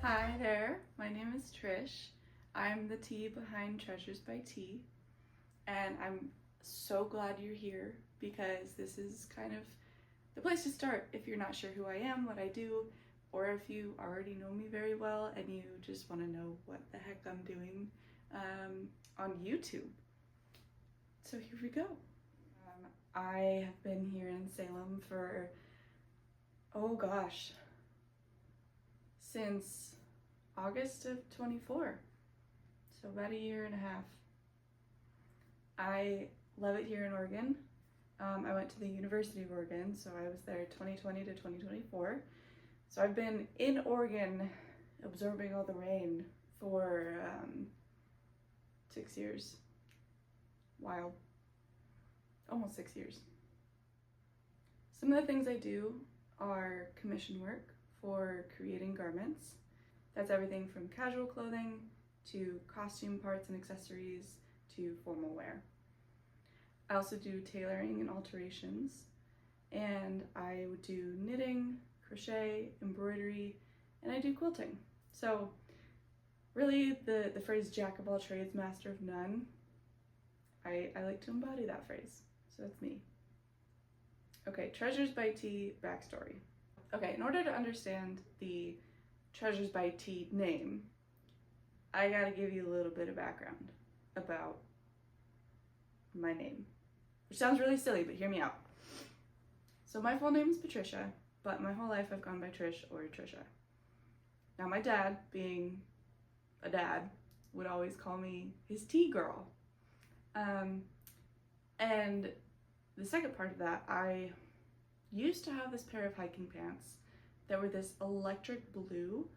Hi there, my name is Trish. I'm the T behind Treasures by T, and I'm so glad you're here because this is kind of the place to start if you're not sure who I am, what I do, or if you already know me very well and you just want to know what the heck I'm doing on YouTube. So here we go. I have been here in Salem for, oh gosh, since August of 24, so about a year and a half. I love it here in Oregon. I went to the University of Oregon, so I was there 2020 to 2024. So I've been in Oregon absorbing all the rain for 6 years. Wild. Almost 6 years. Some of the things I do are commission work for creating garments. That's everything from casual clothing to costume parts and accessories to formal wear. I also do tailoring and alterations, and I would do knitting, crochet, embroidery, and I do quilting. So really the phrase jack of all trades, master of none, I like to embody that phrase. So that's me. Okay, Treasures by T backstory. Okay, in order to understand the Treasures by T name, I gotta give you a little bit of background about my name, which sounds really silly, but hear me out. So my full name is Patricia, but my whole life I've gone by Trish or Trisha. Now my dad, being a dad, would always call me his tea girl. And the second part of that, I used to have this pair of hiking pants that were this electric blue.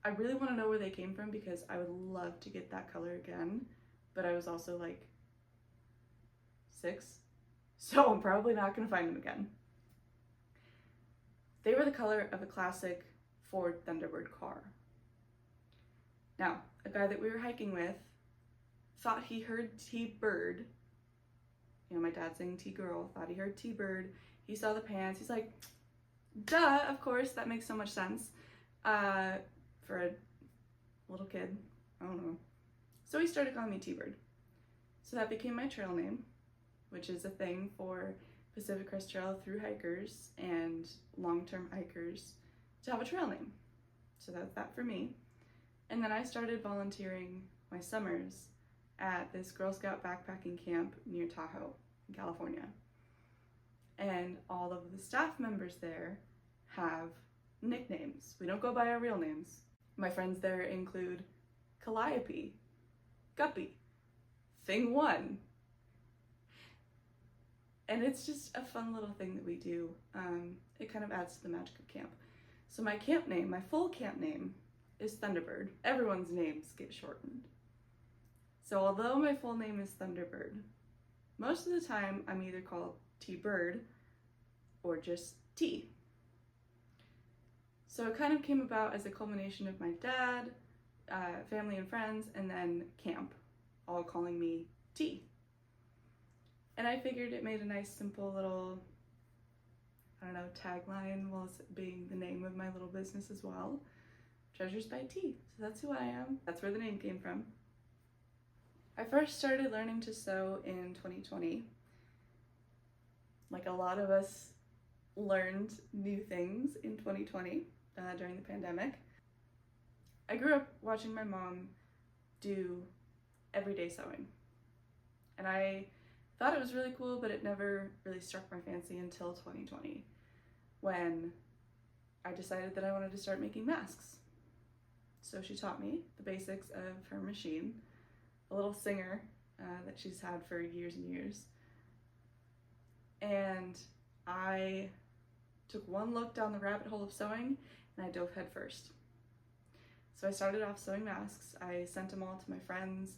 I really want to know where they came from because I would love to get that color again, but I was also like 6, so I'm probably not going to find them again. They were the color of a classic Ford Thunderbird car. Now, a guy that we were hiking with thought he heard T-Bird. You know, my dad saying T-Girl, thought he heard T-Bird. He saw the pants, he's like, duh, of course, that makes so much sense. For a little kid, I don't know. So he started calling me T-Bird. So that became my trail name, which is a thing for Pacific Crest Trail through hikers and long-term hikers to have a trail name. So that's that for me. And then I started volunteering my summers at this Girl Scout backpacking camp near Tahoe in California. And all of the staff members there have nicknames. We don't go by our real names. My friends there include Calliope, Guppy, Thing One. And it's just a fun little thing that we do. It kind of adds to the magic of camp. So my camp name, my full camp name, is Thunderbird. Everyone's names get shortened. So although my full name is Thunderbird, most of the time I'm either called T-Bird or just T. So it kind of came about as a culmination of my dad, family and friends, and then camp, all calling me T. And I figured it made a nice, simple little, I don't know, tagline while being the name of my little business as well. Treasures by T. So that's who I am. That's where the name came from. I first started learning to sew in 2020. Like a lot of us learned new things in 2020 during the pandemic. I grew up watching my mom do everyday sewing. And I thought it was really cool, but it never really struck my fancy until 2020 when I decided that I wanted to start making masks. So she taught me the basics of her machine, a little Singer that she's had for years and years. And I took one look down the rabbit hole of sewing and I dove head first. So I started off sewing masks. I sent them all to my friends,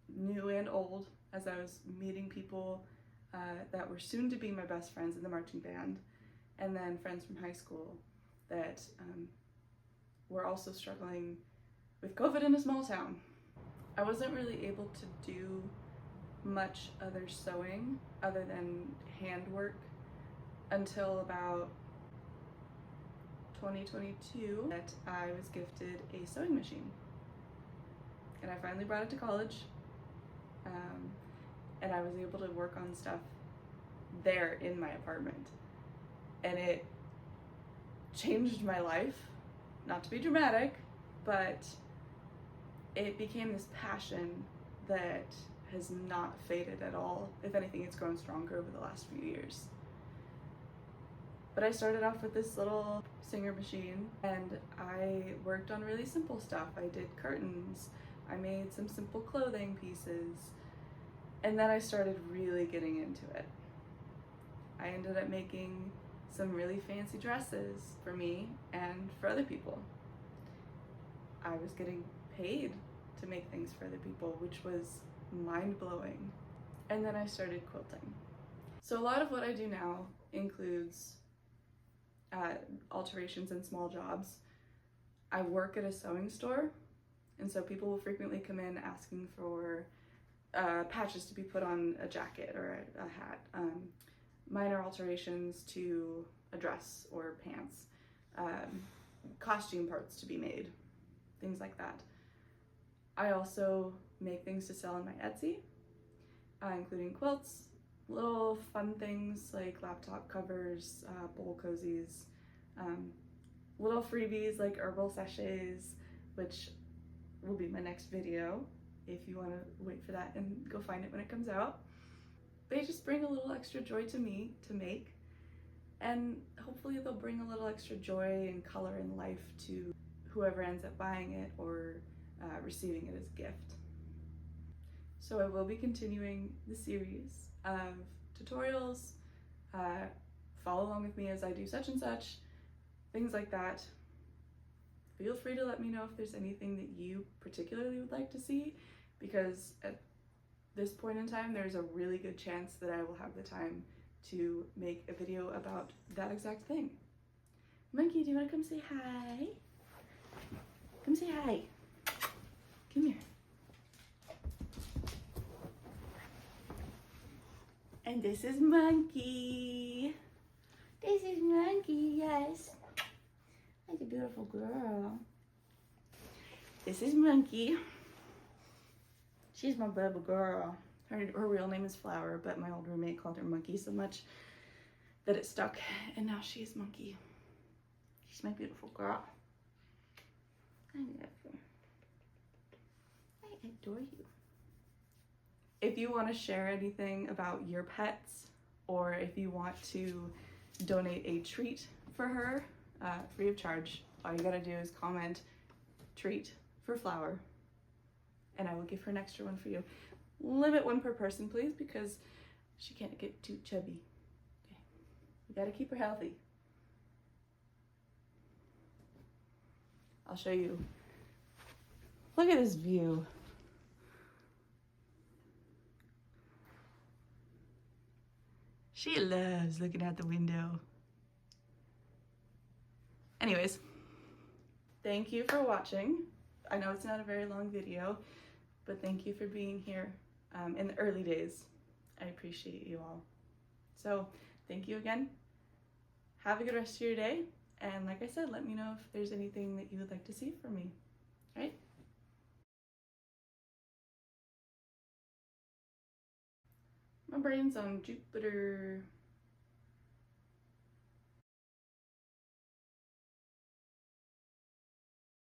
new and old, as I was meeting people that were soon to be my best friends in the marching band, and then friends from high school that were also struggling with COVID in a small town. I wasn't really able to do much other sewing other than handwork until about 2022 that I was gifted a sewing machine. And I finally brought it to college. And I was able to work on stuff there in my apartment. And it changed my life, not to be dramatic, but it became this passion that has not faded at all. If anything, it's grown stronger over the last few years. But I started off with this little Singer machine, and I worked on really simple stuff. I did curtains, I made some simple clothing pieces, and then I started really getting into it. I ended up making some really fancy dresses for me and for other people. I was getting paid to make things for other people, which was mind-blowing. And then I started quilting. So a lot of what I do now includes alterations and small jobs. I work at a sewing store, and so people will frequently come in asking for patches to be put on a jacket or a hat, minor alterations to a dress or pants, costume parts to be made, things like that. I also make things to sell on my Etsy, including quilts, little fun things like laptop covers, bowl cozies, little freebies like herbal sachets, which will be my next video if you want to wait for that and go find it when it comes out. They just bring a little extra joy to me to make, and hopefully they'll bring a little extra joy and color and life to whoever ends up buying it or receiving it as a gift. So I will be continuing the series of tutorials, follow along with me as I do such and such, things like that. Feel free to let me know if there's anything that you particularly would like to see, because at this point in time there's a really good chance that I will have the time to make a video about that exact thing. Monkey, do you want to come say hi? Come say hi. Come here. And this is Monkey. This is Monkey, yes. That's a beautiful girl. This is Monkey. She's my baby girl. Her real name is Flower, but my old roommate called her Monkey so much that it stuck, and now she is Monkey. She's my beautiful girl. I love her. I adore you. If you want to share anything about your pets, or if you want to donate a treat for her, free of charge, all you gotta do is comment treat for Flower, and I will give her an extra one for you. Limit one per person, please, because she can't get too chubby. Okay. We gotta keep her healthy. I'll show you. Look at this view. She loves looking out the window. Anyways, thank you for watching. I know it's not a very long video, but thank you for being here in the early days. I appreciate you all. So thank you again. Have a good rest of your day. And like I said, let me know if there's anything that you would like to see from me, right? My brain's on Jupiter.